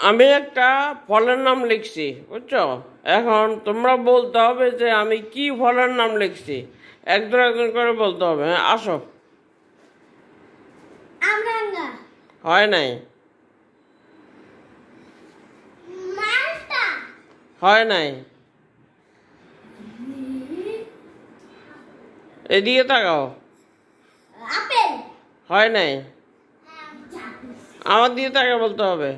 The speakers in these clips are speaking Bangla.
আমি একটা ফলের নাম লিখছি, বুঝছো? এখন তোমরা বলতে হবে যে আমি কি ফলের নাম লিখছি। একজন একজন করে বলতে হবে। হ্যাঁ, আসো। আমরাঙ্গা। হয় নাই। মালটা। হয় নাই। এদিকে তাকাও। আপেল। হয় নাই। আমার দিকে তাকে বলতে হবে।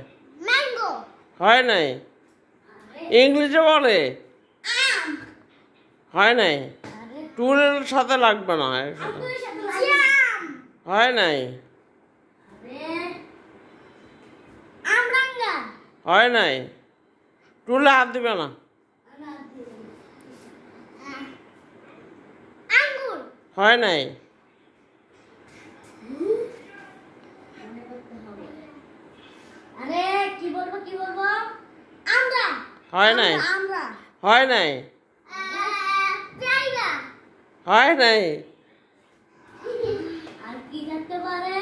ম্যাঙ্গো। হয় নাই। ইংলিশে বলে। আম। হয় নাই। টুলের সাথে লাগবে না। জাম। হয় নাই। আমরাঙ্গা। হয় নাই। টুলে হাত দিবে না। আঙ্গুর। হয় নাই। আরে কি বলবো আমরা। হয় নাই। আমরা। হয় নাই। জায়গা। হয় নাই। আর কি থাকতে পারে?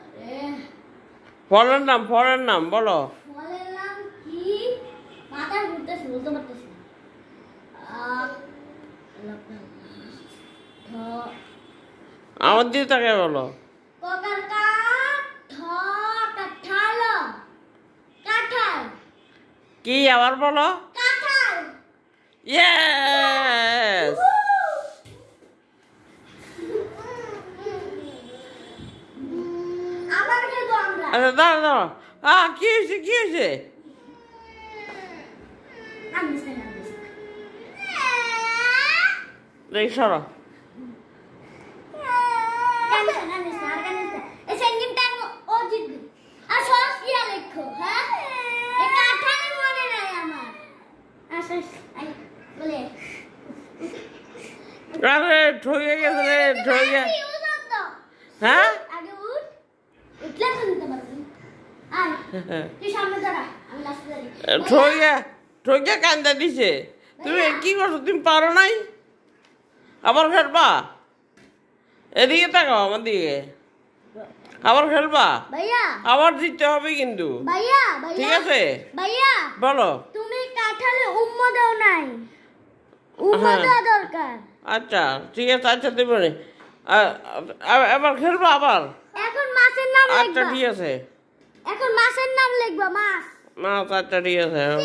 আরে ফলের নাম বলো। ফলের নাম কি? মাথায় ঘুরতেছে, বলতে পারতেছি না। আমার দিকে তাকে বলো। কাঠাল। কাঠাল। কি আবার বলো? কাঠাল। ইয়েস। আবার খেলবো আমরা। আচ্ছা দাঁড়া। কি হয়েছে? দেখ সরো। আরে ঠকে গেছে রে, ঠকে। হ্যাঁ, ঠকে কান্দা দিছে। তুমি কি করছো? তুমি পারো নাই? আবার খেলবা? এদিকে তাকাও আমার দিকে। আবার খেলবা? ভাইয়া আবার জিততে হবে কিন্তু। ভাইয়া ঠিক আছে, ভাইয়া বলো। তুমি কাঁঠালে উম্মা দাও নাই, উম্মা দেওয়া দরকার। আচ্ছা ঠিক আছে, আচ্ছা দেবো নি। এবার খেলবা আবার? এখন মাছের নাম আচ্ছা লিখবা। ঠিক আছে। এখন মাছের নাম লিখবা। মাছ। আচ্ছা ঠিক আছে।